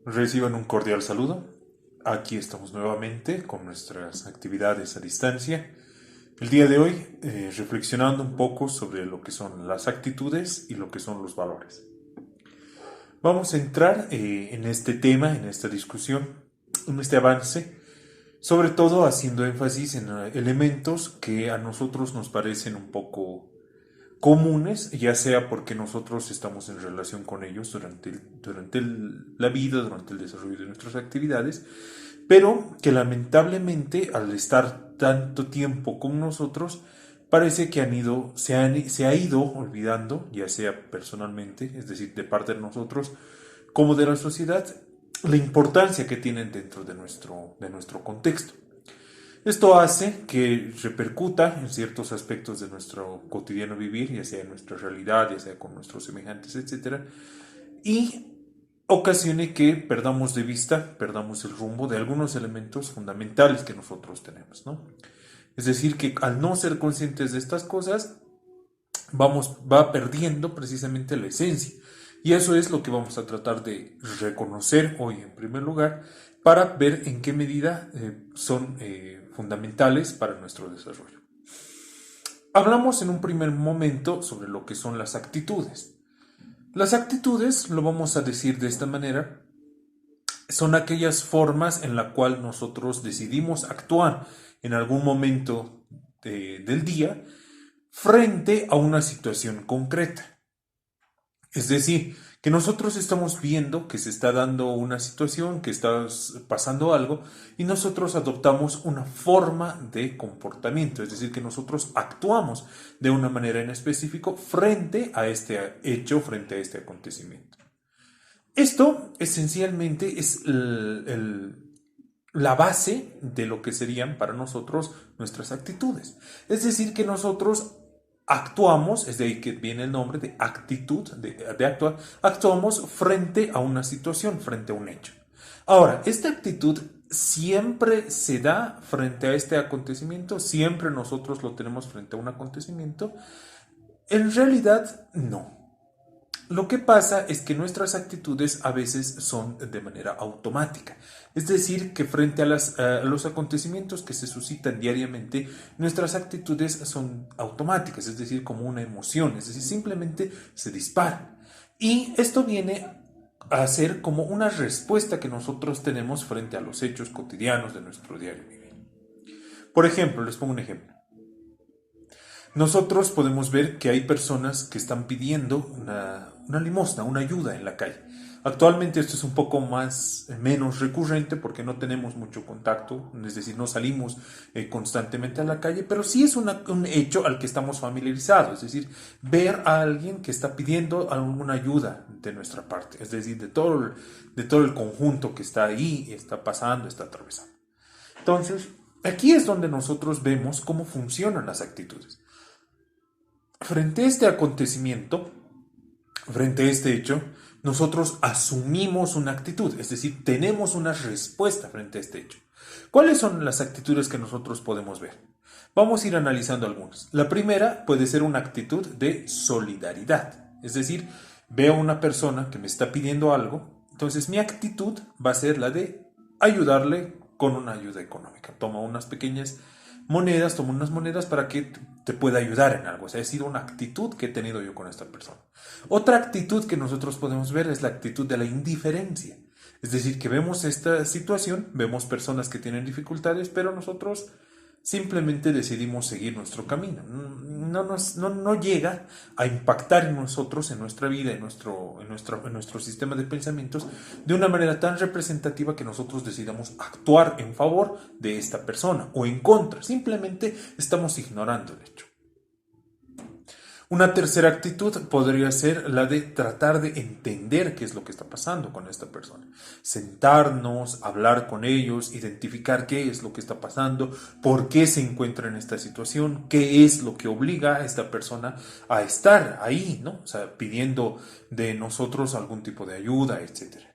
Reciban un cordial saludo. Aquí estamos nuevamente con nuestras actividades a distancia. El día de hoy, reflexionando un poco sobre lo que son las actitudes y lo que son los valores. Vamos a entrar en este tema, en esta discusión, en este avance, sobre todo haciendo énfasis en elementos que a nosotros nos parecen un poco comunes, ya sea porque nosotros estamos en relación con ellos la vida, durante el desarrollo de nuestras actividades, pero que lamentablemente al estar tanto tiempo con nosotros, parece que se ha ido olvidando, ya sea personalmente, es decir, de parte de nosotros, como de la sociedad, la importancia que tienen dentro de nuestro contexto. Esto hace que repercuta en ciertos aspectos de nuestro cotidiano vivir, ya sea en nuestra realidad, ya sea con nuestros semejantes, etcétera, y ocasione que perdamos de vista, perdamos el rumbo de algunos elementos fundamentales que nosotros tenemos, ¿no? Es decir, que al no ser conscientes de estas cosas, va perdiendo precisamente la esencia. Y eso es lo que vamos a tratar de reconocer hoy en primer lugar para ver en qué medida son fundamentales para nuestro desarrollo. Hablamos en un primer momento sobre lo que son las actitudes. Las actitudes, lo vamos a decir de esta manera, son aquellas formas en la cual nosotros decidimos actuar en algún momento del día frente a una situación concreta. Es decir, que nosotros estamos viendo que se está dando una situación, que está pasando algo, y nosotros adoptamos una forma de comportamiento, es decir, que nosotros actuamos de una manera en específico frente a este hecho, frente a este acontecimiento. Esto esencialmente es la base de lo que serían para nosotros nuestras actitudes. Es decir, que nosotros actuamos, es de ahí que viene el nombre de actitud, de actuar, actuamos frente a una situación, frente a un hecho. Ahora, esta actitud siempre se da frente a este acontecimiento, siempre nosotros lo tenemos frente a un acontecimiento. En realidad, no. Lo que pasa es que nuestras actitudes a veces son de manera automática. Es decir, que frente a los acontecimientos que se suscitan diariamente, nuestras actitudes son automáticas, es decir, como una emoción, es decir, simplemente se disparan. Y esto viene a ser como una respuesta que nosotros tenemos frente a los hechos cotidianos de nuestro diario vivir. Por ejemplo, les pongo un ejemplo. Nosotros podemos ver que hay personas que están pidiendo una limosna, una ayuda en la calle. Actualmente esto es un poco menos recurrente porque no tenemos mucho contacto, es decir, no salimos constantemente a la calle, pero sí es un hecho al que estamos familiarizados, es decir, ver a alguien que está pidiendo alguna ayuda de nuestra parte, es decir, de todo el conjunto que está ahí, está pasando, está atravesando. Entonces, aquí es donde nosotros vemos cómo funcionan las actitudes. Frente a este acontecimiento, frente a este hecho, nosotros asumimos una actitud, es decir, tenemos una respuesta frente a este hecho. ¿Cuáles son las actitudes que nosotros podemos ver? Vamos a ir analizando algunas. La primera puede ser una actitud de solidaridad, es decir, veo a una persona que me está pidiendo algo, entonces mi actitud va a ser la de ayudarle con una ayuda económica. Toma unas pequeñas monedas, tomo unas monedas para que te pueda ayudar en algo. O sea, ha sido una actitud que he tenido yo con esta persona. Otra actitud que nosotros podemos ver es la actitud de la indiferencia. Es decir, que vemos esta situación, vemos personas que tienen dificultades, pero nosotros simplemente decidimos seguir nuestro camino. No llega a impactar en nosotros, en nuestra vida, en nuestro sistema de pensamientos, de una manera tan representativa que nosotros decidamos actuar en favor de esta persona o en contra. Simplemente estamos ignorando el hecho. Una tercera actitud podría ser la de tratar de entender qué es lo que está pasando con esta persona. Sentarnos, hablar con ellos, identificar qué es lo que está pasando, por qué se encuentra en esta situación, qué es lo que obliga a esta persona a estar ahí, ¿no? O sea, pidiendo de nosotros algún tipo de ayuda, etcétera.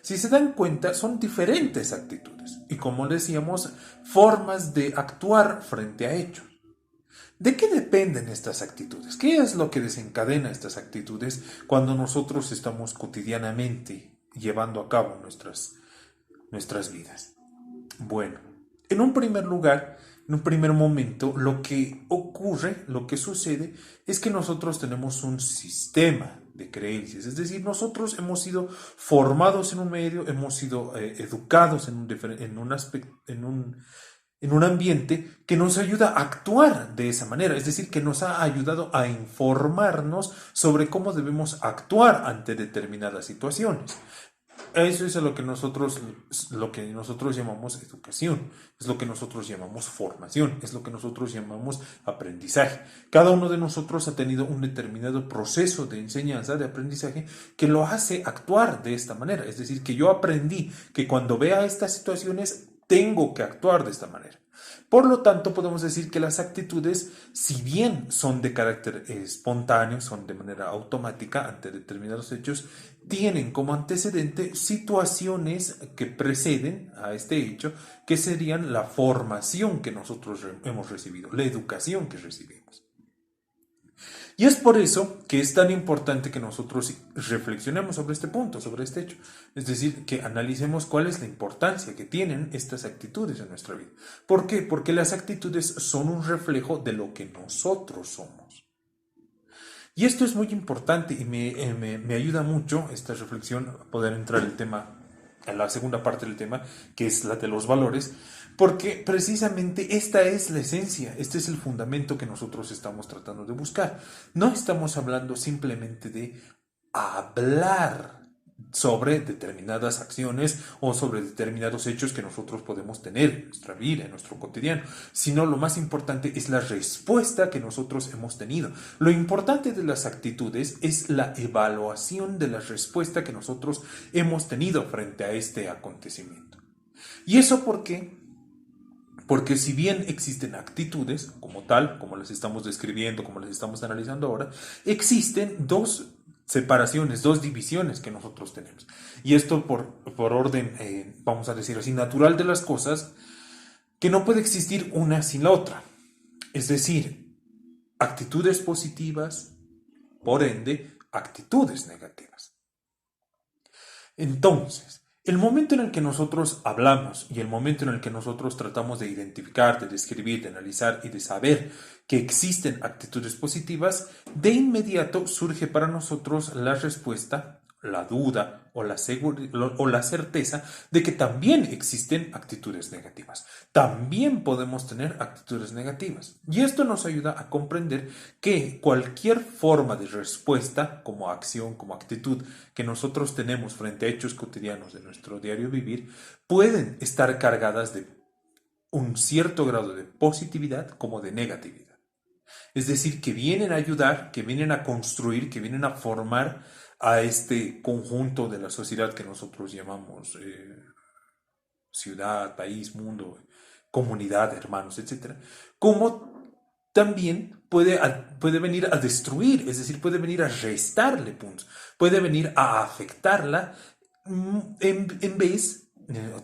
Si se dan cuenta, son diferentes actitudes y, como decíamos, formas de actuar frente a hechos. ¿De qué dependen estas actitudes? ¿Qué es lo que desencadena estas actitudes cuando nosotros estamos cotidianamente llevando a cabo nuestras vidas. Bueno, en un primer lugar, en un primer momento, lo que ocurre, lo que sucede, es que nosotros tenemos un sistema de creencias, es decir, nosotros hemos sido formados en un medio, hemos sido educados en un ambiente que nos ayuda a actuar de esa manera, es decir, que nos ha ayudado a informarnos sobre cómo debemos actuar ante determinadas situaciones. Eso es lo que nosotros llamamos educación, es lo que nosotros llamamos formación, es lo que nosotros llamamos aprendizaje. Cada uno de nosotros ha tenido un determinado proceso de enseñanza, de aprendizaje, que lo hace actuar de esta manera. Es decir, que yo aprendí que cuando vea estas situaciones tengo que actuar de esta manera. Por lo tanto, podemos decir que las actitudes, si bien son de carácter espontáneo, son de manera automática ante determinados hechos, tienen como antecedente situaciones que preceden a este hecho, que serían la formación que nosotros hemos recibido, la educación que recibimos. Y es por eso que es tan importante que nosotros reflexionemos sobre este punto, sobre este hecho. Es decir, que analicemos cuál es la importancia que tienen estas actitudes en nuestra vida. ¿Por qué? Porque las actitudes son un reflejo de lo que nosotros somos. Y esto es muy importante y me ayuda mucho esta reflexión a poder entrar el tema, a la segunda parte del tema, que es la de los valores, porque precisamente esta es la esencia, este es el fundamento que nosotros estamos tratando de buscar. No estamos hablando simplemente de hablar sobre determinadas acciones o sobre determinados hechos que nosotros podemos tener en nuestra vida, en nuestro cotidiano, sino lo más importante es la respuesta que nosotros hemos tenido. Lo importante de las actitudes es la evaluación de la respuesta que nosotros hemos tenido frente a este acontecimiento. ¿Y eso por qué? Porque si bien existen actitudes como tal, como las estamos describiendo, como las estamos analizando ahora, existen dos separaciones, dos divisiones que nosotros tenemos. Y esto por orden, vamos a decir así, natural de las cosas, que no puede existir una sin la otra. Es decir, actitudes positivas, por ende, actitudes negativas. Entonces, el momento en el que nosotros hablamos y el momento en el que nosotros tratamos de identificar, de describir, de analizar y de saber que existen actitudes positivas, de inmediato surge para nosotros la respuesta, la duda o la certeza de que también existen actitudes negativas. También podemos tener actitudes negativas. Y esto nos ayuda a comprender que cualquier forma de respuesta, como acción, como actitud, que nosotros tenemos frente a hechos cotidianos de nuestro diario vivir, pueden estar cargadas de un cierto grado de positividad como de negatividad. Es decir, que vienen a ayudar, que vienen a construir, que vienen a formar a este conjunto de la sociedad que nosotros llamamos ciudad, país, mundo, comunidad, hermanos, etcétera, como también puede venir a destruir, es decir, puede venir a restarle puntos, puede venir a afectarla en vez,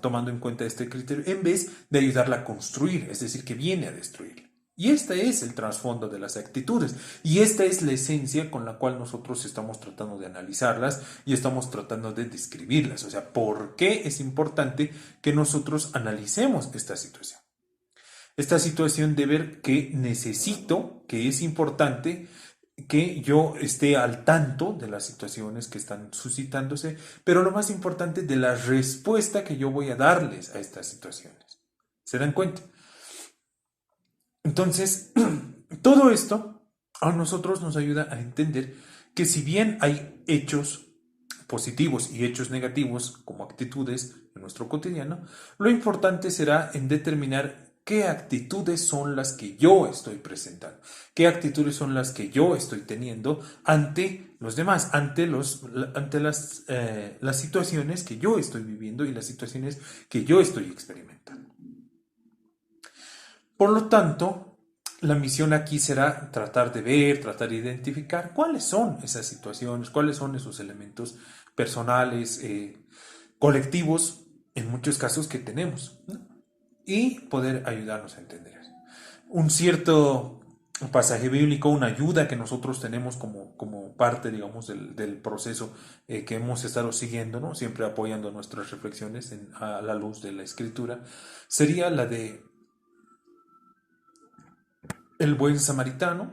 tomando en cuenta este criterio, en vez de ayudarla a construir, es decir, que viene a destruirla. Y este es el trasfondo de las actitudes. Y esta es la esencia con la cual nosotros estamos tratando de analizarlas y estamos tratando de describirlas. O sea, ¿por qué es importante que nosotros analicemos esta situación? Esta situación de ver que necesito, que es importante que yo esté al tanto de las situaciones que están suscitándose, pero lo más importante de la respuesta que yo voy a darles a estas situaciones. ¿Se dan cuenta? Entonces, todo esto a nosotros nos ayuda a entender que si bien hay hechos positivos y hechos negativos como actitudes en nuestro cotidiano, lo importante será en determinar qué actitudes son las que yo estoy presentando, qué actitudes son las que yo estoy teniendo ante los demás, ante las situaciones que yo estoy viviendo y las situaciones que yo estoy experimentando. Por lo tanto, la misión aquí será tratar de ver, tratar de identificar cuáles son esas situaciones, cuáles son esos elementos personales, colectivos, en muchos casos que tenemos, ¿no? Y poder ayudarnos a entender eso. Un cierto pasaje bíblico, una ayuda que nosotros tenemos como parte, digamos, del proceso que hemos estado siguiendo, ¿no? Siempre apoyando nuestras reflexiones a la luz de la escritura, sería la de el buen samaritano,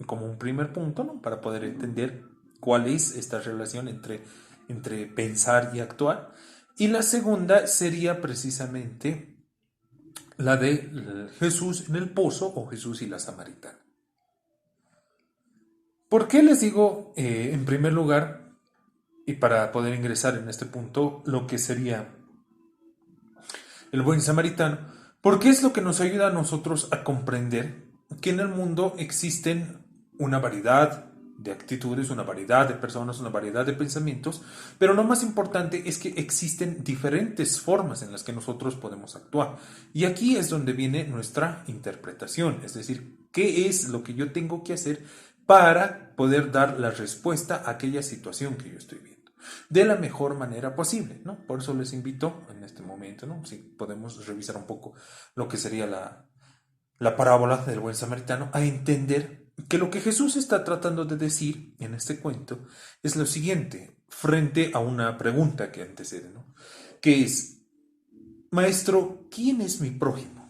como un primer punto, ¿no? Para poder entender cuál es esta relación entre pensar y actuar. Y la segunda sería precisamente la de Jesús en el pozo o Jesús y la samaritana. ¿Por qué les digo, en primer lugar, y para poder ingresar en este punto, lo que sería el buen samaritano? Porque es lo que nos ayuda a nosotros a comprender que en el mundo existen una variedad de actitudes, una variedad de personas, una variedad de pensamientos, pero lo más importante es que existen diferentes formas en las que nosotros podemos actuar. Y aquí es donde viene nuestra interpretación, es decir, ¿qué es lo que yo tengo que hacer para poder dar la respuesta a aquella situación que yo estoy viendo de la mejor manera posible, ¿no? Por eso les invito en este momento, ¿no? Si podemos revisar un poco lo que sería la parábola del buen samaritano, a entender que lo que Jesús está tratando de decir en este cuento es lo siguiente, frente a una pregunta que antecede, ¿no? Que es, maestro, ¿quién es mi prójimo?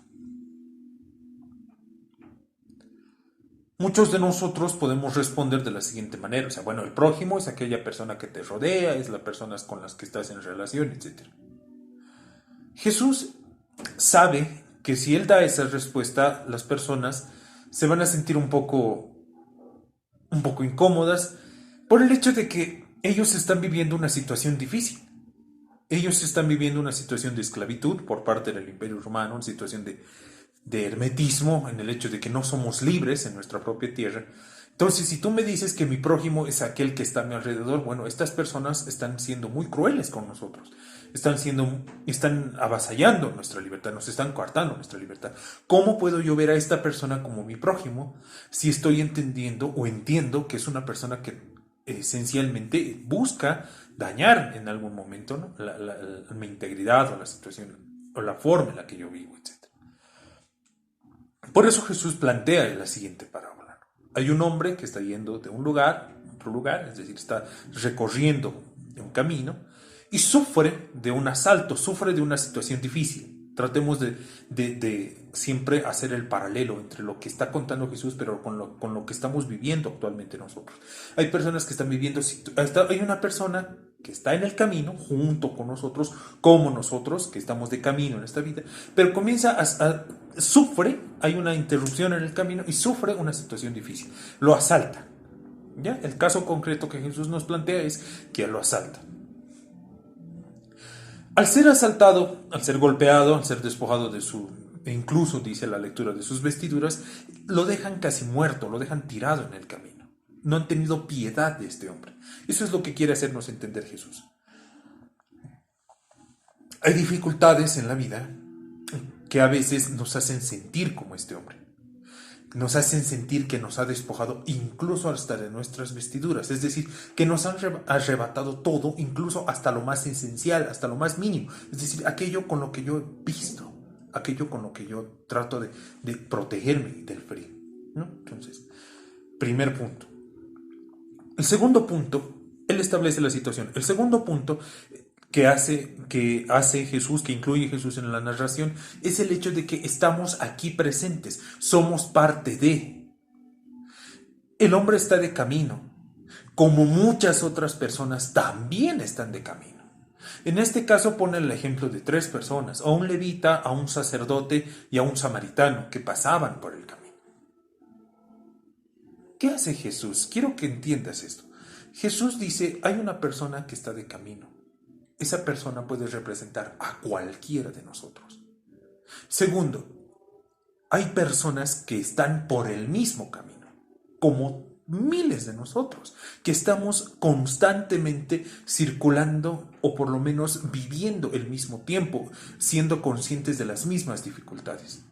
Muchos de nosotros podemos responder de la siguiente manera, o sea, bueno, el prójimo es aquella persona que te rodea, es la persona con las que estás en relación, etc. Jesús sabe que si él da esa respuesta, las personas se van a sentir un poco incómodas por el hecho de que ellos están viviendo una situación difícil. Ellos están viviendo una situación de esclavitud por parte del Imperio Romano, una situación de hermetismo, en el hecho de que no somos libres en nuestra propia tierra. Entonces, si tú me dices que mi prójimo es aquel que está a mi alrededor, bueno, estas personas están siendo muy crueles con nosotros, están avasallando nuestra libertad, nos están coartando nuestra libertad. ¿Cómo puedo yo ver a esta persona como mi prójimo si estoy entendiendo o entiendo que es una persona que esencialmente busca dañar en algún momento, ¿no? Mi integridad o la situación o la forma en la que yo vivo, etc. Por eso Jesús plantea la siguiente parábola. Hay un hombre que está yendo de un lugar a otro lugar, es decir, está recorriendo un camino y sufre de un asalto, sufre de una situación difícil. Tratemos de siempre hacer el paralelo entre lo que está contando Jesús, pero con lo que estamos viviendo actualmente nosotros. Hay personas que están viviendo, hay una persona que está en el camino junto con nosotros, como nosotros, que estamos de camino en esta vida, pero sufre, hay una interrupción en el camino y sufre una situación difícil. Lo asalta. ¿Ya? El caso concreto que Jesús nos plantea es que lo asalta. Al ser asaltado, al ser golpeado, al ser despojado e incluso dice la lectura de sus vestiduras, lo dejan casi muerto, lo dejan tirado en el camino. No han tenido piedad de este hombre. Eso es lo que quiere hacernos entender Jesús. Hay dificultades en la vida que a veces nos hacen sentir como este hombre. Nos hacen sentir que nos ha despojado incluso hasta de nuestras vestiduras, es decir, que nos han arrebatado todo, incluso hasta lo más esencial, hasta lo más mínimo, es decir, aquello con lo que yo he visto, aquello con lo que yo trato de protegerme del frío, ¿no? Entonces, primer punto. El segundo punto, él establece la situación. El segundo punto que hace Jesús, que incluye Jesús en la narración, es el hecho de que estamos aquí presentes, somos parte de. El hombre está de camino, como muchas otras personas también están de camino. En este caso pone el ejemplo de tres personas, a un levita, a un sacerdote y a un samaritano que pasaban por el camino. ¿Qué hace Jesús? Quiero que entiendas esto. Jesús dice, hay una persona que está de camino. Esa persona puede representar a cualquiera de nosotros. Segundo, hay personas que están por el mismo camino, como miles de nosotros, que estamos constantemente circulando o por lo menos viviendo el mismo tiempo, siendo conscientes de las mismas dificultades.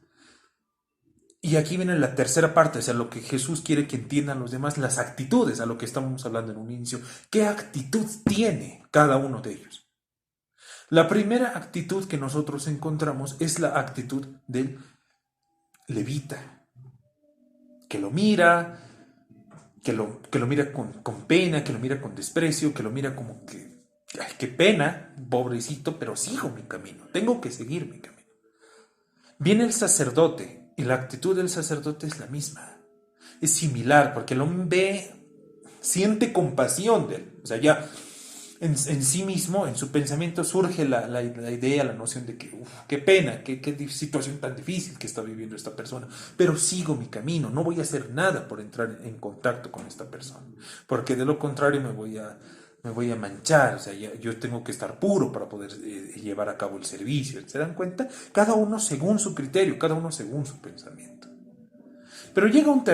Y aquí viene la tercera parte, o sea, lo que Jesús quiere que entiendan los demás, las actitudes, a lo que estábamos hablando en un inicio. ¿Qué actitud tiene cada uno de ellos? La primera actitud que nosotros encontramos es la actitud del levita. que lo mira, que lo mira con pena, que lo mira con desprecio, que lo mira como que, ay, qué pena, pobrecito, pero sigo mi camino, tengo que seguir mi camino. Viene el sacerdote y la actitud del sacerdote es la misma, es similar, porque el hombre siente compasión de él, o sea, ya en sí mismo, en su pensamiento surge la idea, la noción de que, qué pena, qué situación tan difícil que está viviendo esta persona, pero sigo mi camino, no voy a hacer nada por entrar en contacto con esta persona, porque de lo contrario me voy a manchar, o sea, yo tengo que estar puro para poder llevar a cabo el servicio, ¿se dan cuenta? Cada uno según su criterio, cada uno según su pensamiento. Pero llega un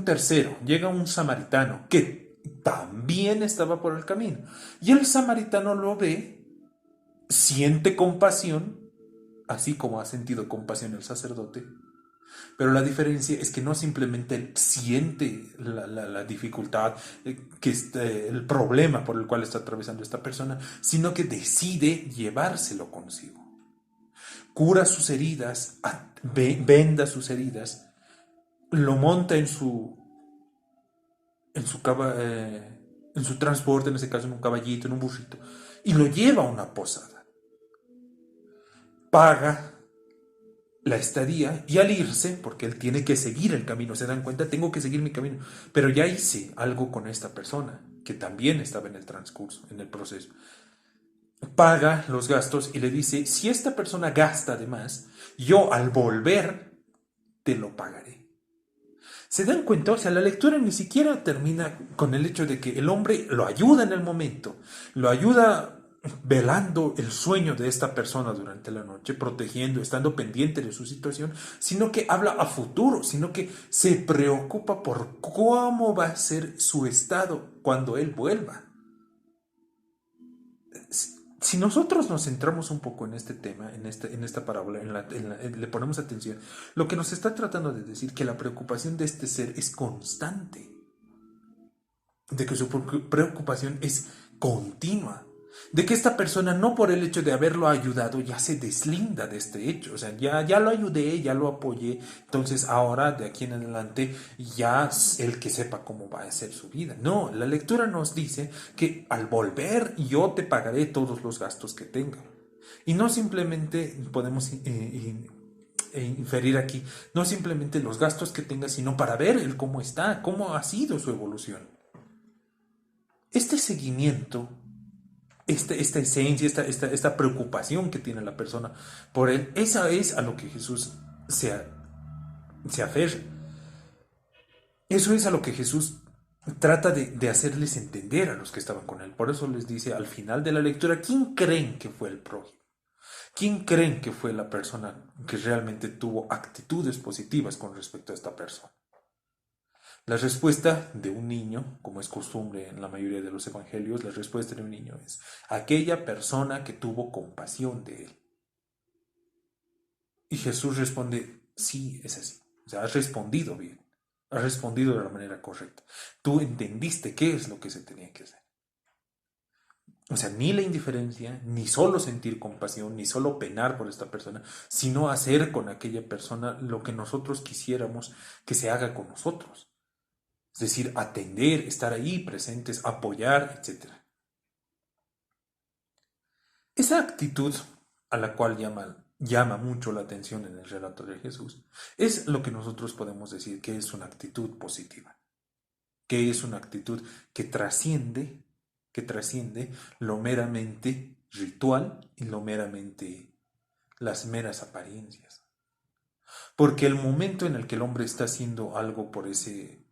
tercero, llega un samaritano que también estaba por el camino. Y el samaritano lo ve, siente compasión, así como ha sentido compasión el sacerdote, pero la diferencia es que no simplemente él siente la dificultad, el problema por el cual está atravesando esta persona, sino que decide llevárselo consigo. Cura sus heridas, venda sus heridas, lo monta en su transporte, en ese caso en un caballito, en un burrito, y lo lleva a una posada. Paga la estadía y al irse, porque él tiene que seguir el camino, se dan cuenta, tengo que seguir mi camino, pero ya hice algo con esta persona, que también estaba en el transcurso, en el proceso. Paga los gastos y le dice, si esta persona gasta de más, yo al volver te lo pagaré. ¿Se dan cuenta? O sea, la lectura ni siquiera termina con el hecho de que el hombre lo ayuda en el momento, lo ayuda velando el sueño de esta persona durante la noche, protegiendo, estando pendiente de su situación, sino que habla a futuro, sino que se preocupa por cómo va a ser su estado cuando él vuelva. Si nosotros nos centramos un poco en este tema, en esta parábola, le ponemos atención, lo que nos está tratando de decir que la preocupación de este ser es constante, de que su preocupación es continua, de que esta persona no por el hecho de haberlo ayudado ya se deslinda de este hecho, o sea, ya lo ayudé, ya lo apoyé, entonces ahora de aquí en adelante ya el que sepa cómo va a ser su vida. No, la lectura nos dice que al volver yo te pagaré todos los gastos que tenga. Y no simplemente podemos inferir aquí, no simplemente los gastos que tenga, sino para ver el cómo está, cómo ha sido su evolución. Este seguimiento, esta esencia, esta preocupación que tiene la persona por él, esa es a lo que Jesús se aferra. Eso es a lo que Jesús trata de hacerles entender a los que estaban con él. Por eso les dice al final de la lectura, ¿quién creen que fue el prójimo? ¿Quién creen que fue la persona que realmente tuvo actitudes positivas con respecto a esta persona? La respuesta de un niño, como es costumbre en la mayoría de los evangelios, la respuesta de un niño es aquella persona que tuvo compasión de él. Y Jesús responde, sí, es así. O sea, has respondido bien, has respondido de la manera correcta. Tú entendiste qué es lo que se tenía que hacer. O sea, ni la indiferencia, ni solo sentir compasión, ni solo penar por esta persona, sino hacer con aquella persona lo que nosotros quisiéramos que se haga con nosotros. Es decir, atender, estar ahí presentes, apoyar, etc. Esa actitud a la cual llama mucho la atención en el relato de Jesús es lo que nosotros podemos decir que es una actitud positiva, que es una actitud que trasciende lo meramente ritual y las meras apariencias. Porque el momento en el que el hombre está haciendo algo por ese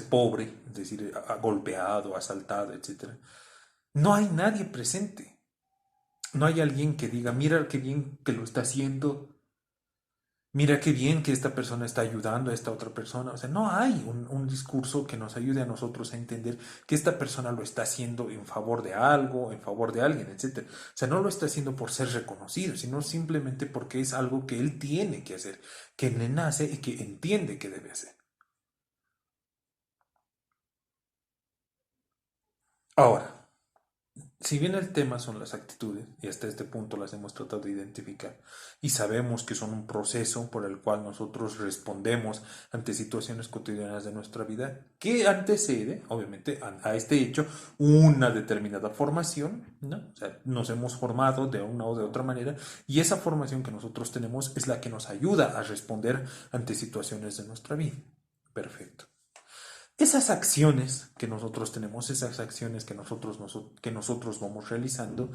pobre, es decir, golpeado, asaltado, etc., no hay nadie presente. No hay alguien que diga, mira qué bien que lo está haciendo, mira qué bien que esta persona está ayudando a esta otra persona. O sea, no hay un discurso que nos ayude a nosotros a entender que esta persona lo está haciendo en favor de algo, en favor de alguien, etc. O sea, no lo está haciendo por ser reconocido, sino simplemente porque es algo que él tiene que hacer, que le nace y que entiende que debe hacer. Ahora, Si bien el tema son las actitudes, y hasta este punto las hemos tratado de identificar, y sabemos que son un proceso por el cual nosotros respondemos ante situaciones cotidianas de nuestra vida, que antecede, obviamente, a este hecho una determinada formación, ¿no? O sea, nos hemos formado de una o de otra manera, y esa formación que nosotros tenemos es la que nos ayuda a responder ante situaciones de nuestra vida. Perfecto. Esas acciones que nosotros tenemos, esas acciones que nosotros vamos realizando,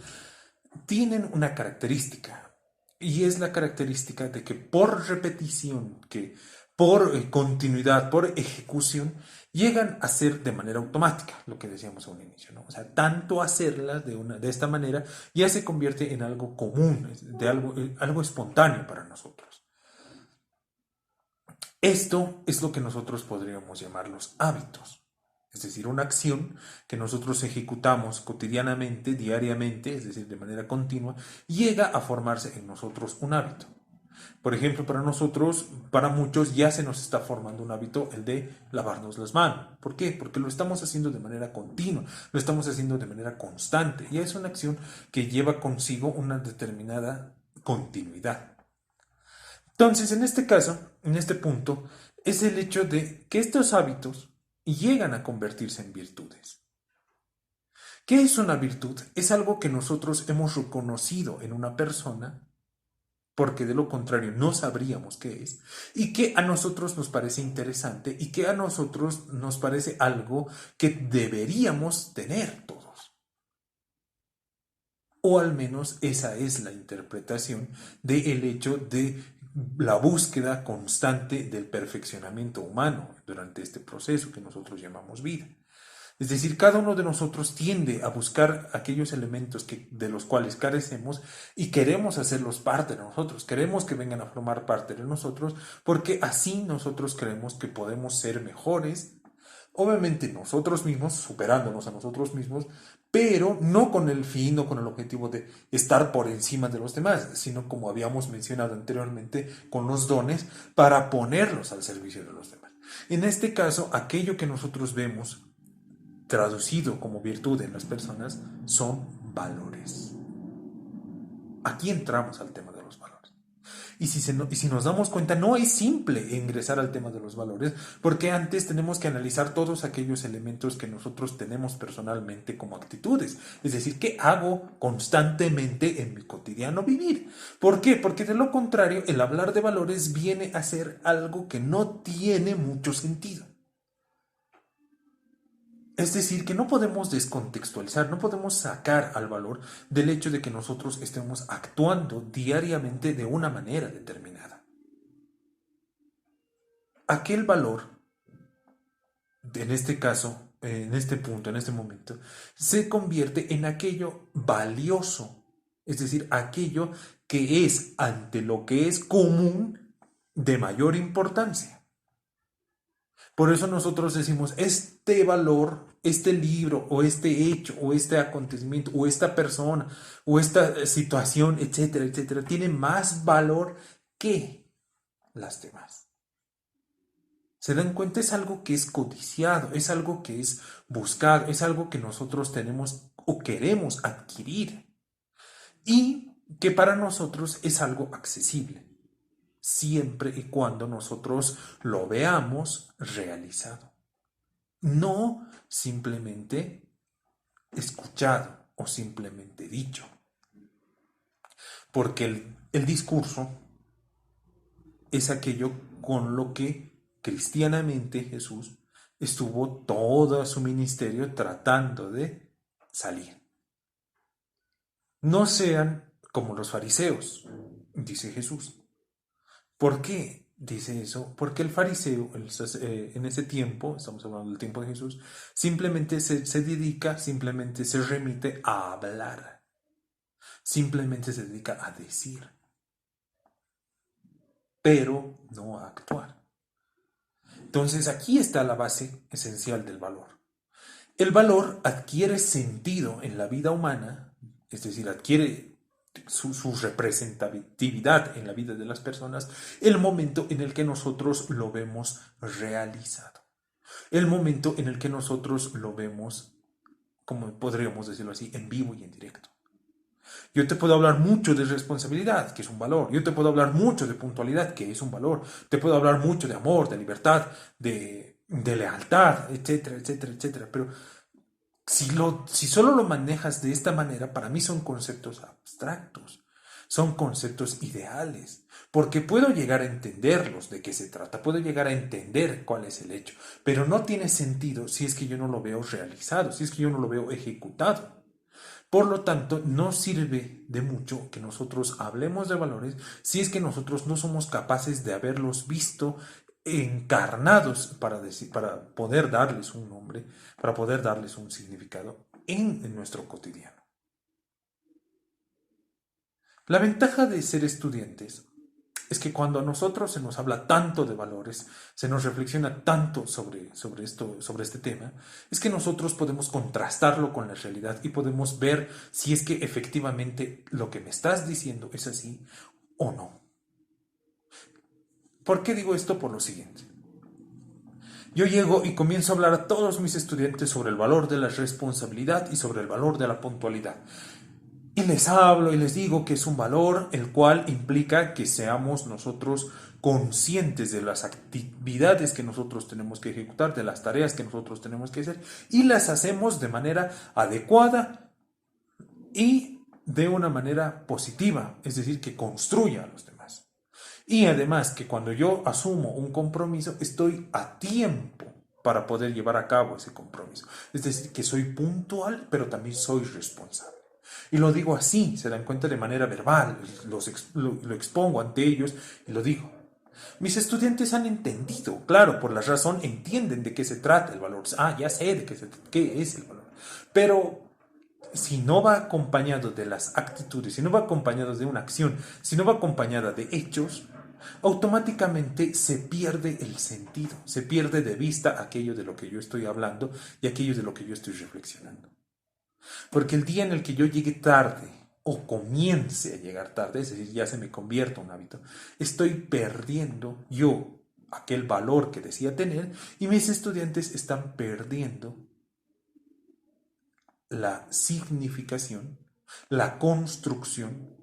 tienen una característica. Y es la característica de que por repetición, que por continuidad, por ejecución, llegan a ser de manera automática, lo que decíamos a un inicio, ¿no? O sea, tanto hacerlas de esta manera ya se convierte en algo común, de algo espontáneo para nosotros. Esto es lo que nosotros podríamos llamar los hábitos, es decir, una acción que nosotros ejecutamos cotidianamente, diariamente, es decir, de manera continua, llega a formarse en nosotros un hábito. Por ejemplo, para nosotros, para muchos ya se nos está formando un hábito el de lavarnos las manos. ¿Por qué? Porque lo estamos haciendo de manera continua, lo estamos haciendo de manera constante y es una acción que lleva consigo una determinada continuidad. Entonces, en este caso, en este punto, es el hecho de que estos hábitos llegan a convertirse en virtudes. ¿Qué es una virtud? Es algo que nosotros hemos reconocido en una persona, porque de lo contrario no sabríamos qué es, y que a nosotros nos parece interesante y que a nosotros nos parece algo que deberíamos tener todos. O al menos esa es la interpretación del hecho de la búsqueda constante del perfeccionamiento humano durante este proceso que nosotros llamamos vida. Es decir, cada uno de nosotros tiende a buscar aquellos elementos de los cuales carecemos y queremos hacerlos parte de nosotros, queremos que vengan a formar parte de nosotros, porque así nosotros creemos que podemos ser mejores, obviamente nosotros mismos, superándonos a nosotros mismos, pero no con el fin o con el objetivo de estar por encima de los demás, sino como habíamos mencionado anteriormente, con los dones para ponerlos al servicio de los demás. En este caso, aquello que nosotros vemos traducido como virtud en las personas son valores. Aquí entramos al tema de los valores. Y si nos damos cuenta, no es simple ingresar al tema de los valores, porque antes tenemos que analizar todos aquellos elementos que nosotros tenemos personalmente como actitudes. Es decir, ¿qué hago constantemente en mi cotidiano vivir? ¿Por qué? Porque de lo contrario, el hablar de valores viene a ser algo que no tiene mucho sentido. Es decir, que no podemos descontextualizar, no podemos sacar al valor del hecho de que nosotros estemos actuando diariamente de una manera determinada. Aquel valor, en este caso, en este punto, en este momento, se convierte en aquello valioso, es decir, aquello que es ante lo que es común de mayor importancia. Por eso nosotros decimos, este valor, este libro, o este hecho, o este acontecimiento, o esta persona, o esta situación, etcétera, etcétera, tiene más valor que las demás. ¿Se dan cuenta? Es algo que es codiciado, es algo que es buscado, es algo que nosotros tenemos o queremos adquirir y que para nosotros es algo accesible, siempre y cuando nosotros lo veamos realizado. No simplemente escuchado o simplemente dicho. Porque el discurso es aquello con lo que cristianamente Jesús estuvo todo su ministerio tratando de salir. No sean como los fariseos, dice Jesús. ¿Por qué dice eso? Porque el fariseo en ese tiempo, estamos hablando del tiempo de Jesús, simplemente se dedica, simplemente se remite a hablar, simplemente se dedica a decir, pero no a actuar. Entonces aquí está la base esencial del valor. El valor adquiere sentido en la vida humana, es decir, adquiere su representatividad en la vida de las personas, el momento en el que nosotros lo vemos realizado, el momento en el que nosotros lo vemos como podríamos decirlo así, en vivo y en directo. Yo te puedo hablar mucho de responsabilidad, que es un valor. Yo te puedo hablar mucho de puntualidad, que es un valor. Te puedo hablar mucho de amor, de libertad, de lealtad, etcétera, etcétera, etcétera. Pero si solo lo manejas de esta manera, para mí son conceptos abstractos, son conceptos ideales, porque puedo llegar a entenderlos de qué se trata, puedo llegar a entender cuál es el hecho, pero no tiene sentido si es que yo no lo veo realizado, si es que yo no lo veo ejecutado. Por lo tanto, no sirve de mucho que nosotros hablemos de valores si es que nosotros no somos capaces de haberlos visto encarnados para poder darles un nombre, para poder darles un significado en nuestro cotidiano. La ventaja de ser estudiantes es que cuando a nosotros se nos habla tanto de valores, se nos reflexiona tanto sobre este tema, es que nosotros podemos contrastarlo con la realidad y podemos ver si es que efectivamente lo que me estás diciendo es así o no. ¿Por qué digo esto? Por lo siguiente. Yo llego y comienzo a hablar a todos mis estudiantes sobre el valor de la responsabilidad y sobre el valor de la puntualidad. Y les hablo y les digo que es un valor el cual implica que seamos nosotros conscientes de las actividades que nosotros tenemos que ejecutar, de las tareas que nosotros tenemos que hacer y las hacemos de manera adecuada y de una manera positiva, es decir, que construya a los demás. Y además que cuando yo asumo un compromiso, estoy a tiempo para poder llevar a cabo ese compromiso. Es decir, que soy puntual, pero también soy responsable. Y lo digo así, se dan cuenta de manera verbal, lo expongo ante ellos y lo digo. Mis estudiantes han entendido, claro, por la razón entienden de qué se trata el valor. Ah, ya sé de qué es el valor. Pero si no va acompañado de las actitudes, si no va acompañado de una acción, si no va acompañada de hechos, automáticamente se pierde el sentido, se pierde de vista aquello de lo que yo estoy hablando y aquello de lo que yo estoy reflexionando. Porque el día en el que yo llegue tarde o comience a llegar tarde, es decir, ya se me convierta en un hábito, estoy perdiendo yo aquel valor que decía tener y mis estudiantes están perdiendo la significación, la construcción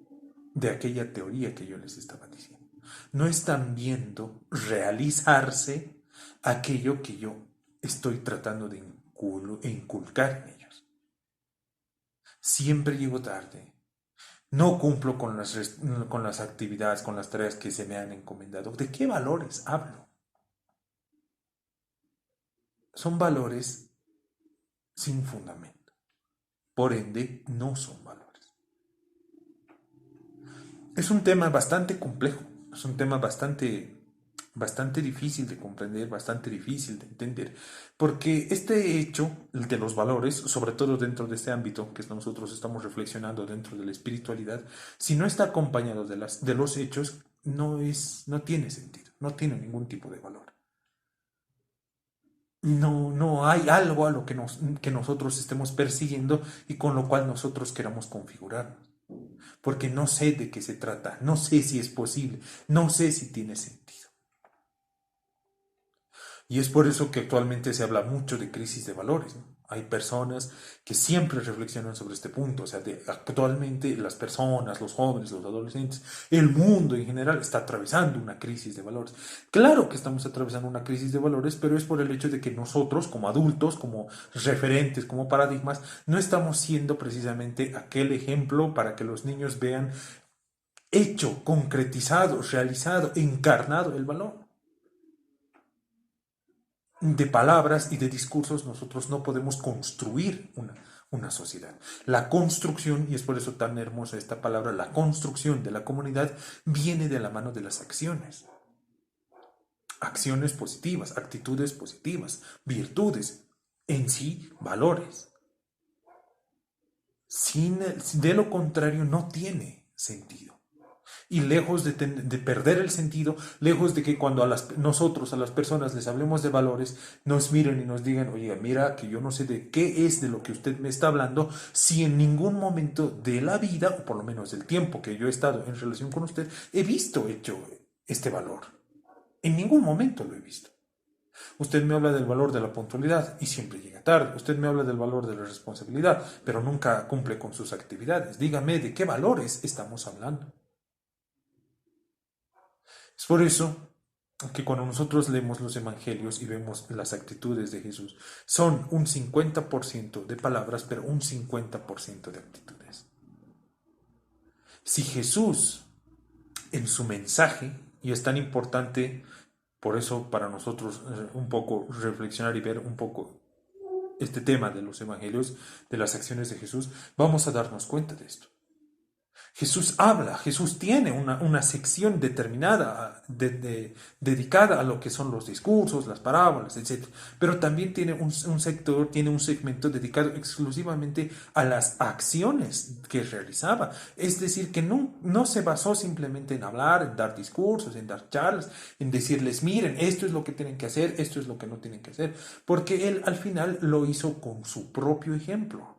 de aquella teoría que yo les estaba diciendo. No están viendo realizarse aquello que yo estoy tratando de inculcar en ellos. Siempre llego tarde. No cumplo con las actividades, con las tareas que se me han encomendado. ¿De qué valores hablo? Son valores sin fundamento. Por ende, no son valores. Es un tema bastante complejo, es un tema bastante difícil de comprender, bastante difícil de entender, porque este hecho el de los valores, sobre todo dentro de este ámbito que nosotros estamos reflexionando dentro de la espiritualidad, si no está acompañado de los hechos, no tiene sentido, no tiene ningún tipo de valor. No hay algo a lo que nosotros estemos persiguiendo y con lo cual nosotros queramos configurarnos. Porque no sé de qué se trata, no sé si es posible, no sé si tiene sentido. Y es por eso que actualmente se habla mucho de crisis de valores, ¿no? Hay personas que siempre reflexionan sobre este punto, o sea, actualmente las personas, los jóvenes, los adolescentes, el mundo en general está atravesando una crisis de valores. Claro que estamos atravesando una crisis de valores, pero es por el hecho de que nosotros, como adultos, como referentes, como paradigmas, no estamos siendo precisamente aquel ejemplo para que los niños vean hecho, concretizado, realizado, encarnado el valor. De palabras y de discursos nosotros no podemos construir una sociedad. La construcción, y es por eso tan hermosa esta palabra, la construcción de la comunidad viene de la mano de las acciones. Acciones positivas, actitudes positivas, virtudes, en sí valores. De lo contrario no tiene sentido. Y lejos de perder el sentido, lejos de que cuando nosotros, a las personas, les hablemos de valores, nos miren y nos digan, oiga, mira que yo no sé de qué es de lo que usted me está hablando, si en ningún momento de la vida, o por lo menos del tiempo que yo he estado en relación con usted, he visto hecho este valor. En ningún momento lo he visto. Usted me habla del valor de la puntualidad y siempre llega tarde. Usted me habla del valor de la responsabilidad, pero nunca cumple con sus actividades. Dígame de qué valores estamos hablando. Es por eso que cuando nosotros leemos los evangelios y vemos las actitudes de Jesús, son un 50% de palabras, pero un 50% de actitudes. Si Jesús en su mensaje, y es tan importante por eso para nosotros un poco reflexionar y ver un poco este tema de los evangelios, de las acciones de Jesús, vamos a darnos cuenta de esto. Jesús habla, Jesús tiene una sección determinada, dedicada a lo que son los discursos, las parábolas, etc. Pero también tiene un sector, tiene un segmento dedicado exclusivamente a las acciones que realizaba. Es decir, que no se basó simplemente en hablar, en dar discursos, en dar charlas, en decirles, miren, esto es lo que tienen que hacer, esto es lo que no tienen que hacer. Porque él al final lo hizo con su propio ejemplo.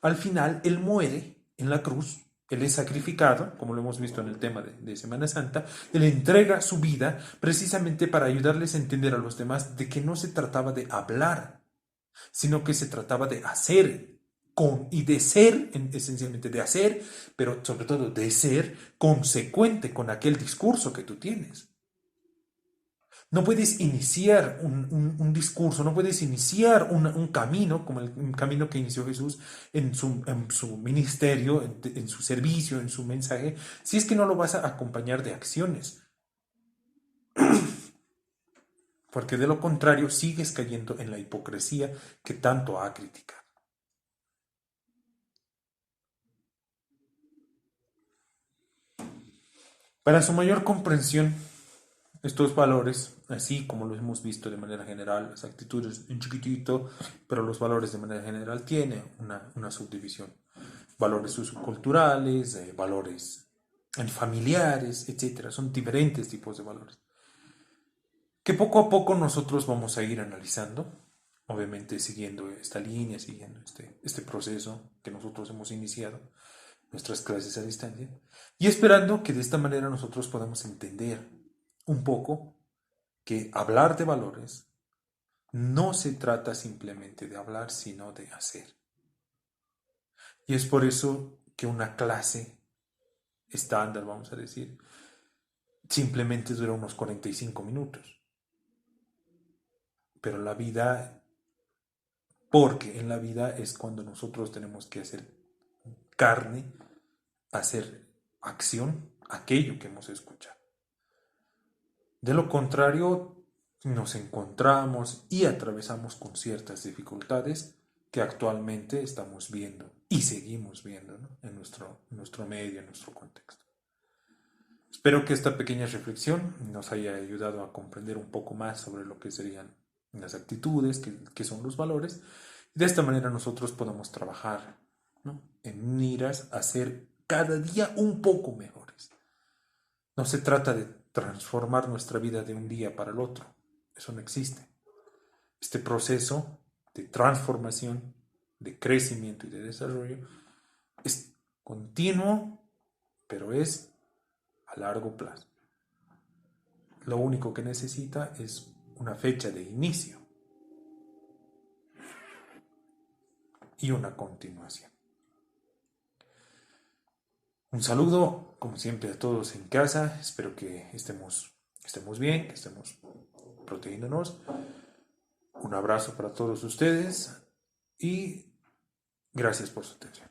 Al final, él muere en la cruz. Él es sacrificado, como lo hemos visto en el tema de Semana Santa. Él entrega su vida precisamente para ayudarles a entender a los demás de que no se trataba de hablar, sino que se trataba de hacer y de ser, esencialmente de hacer, pero sobre todo de ser consecuente con aquel discurso que tú tienes. No puedes iniciar un discurso, no puedes iniciar un camino como el camino que inició Jesús en su ministerio, en su servicio, en su mensaje, si es que no lo vas a acompañar de acciones. Porque de lo contrario sigues cayendo en la hipocresía que tanto ha criticado. Para su mayor comprensión, estos valores, así como lo hemos visto de manera general, las actitudes en chiquitito, pero los valores de manera general tienen una subdivisión. Valores socioculturales, valores familiares, etcétera. Son diferentes tipos de valores. Que poco a poco nosotros vamos a ir analizando, obviamente siguiendo esta línea, siguiendo este proceso que nosotros hemos iniciado, nuestras clases a distancia, y esperando que de esta manera nosotros podamos entender un poco que hablar de valores no se trata simplemente de hablar, sino de hacer. Y es por eso que una clase estándar, vamos a decir, simplemente dura unos 45 minutos. Pero la vida, porque en la vida es cuando nosotros tenemos que hacer carne, hacer acción, aquello que hemos escuchado. De lo contrario, nos encontramos y atravesamos con ciertas dificultades que actualmente estamos viendo y seguimos viendo, ¿no? en nuestro medio, en nuestro contexto. Espero que esta pequeña reflexión nos haya ayudado a comprender un poco más sobre lo que serían las actitudes, qué son los valores, y de esta manera nosotros podamos trabajar, ¿no? en miras a ser cada día un poco mejores. No se trata de transformar nuestra vida de un día para el otro. Eso no existe. Este proceso de transformación, de crecimiento y de desarrollo es continuo, pero es a largo plazo. Lo único que necesita es una fecha de inicio y una continuación. Un saludo, como siempre, a todos en casa. Espero que estemos bien, que estemos protegiéndonos. Un abrazo para todos ustedes y gracias por su atención.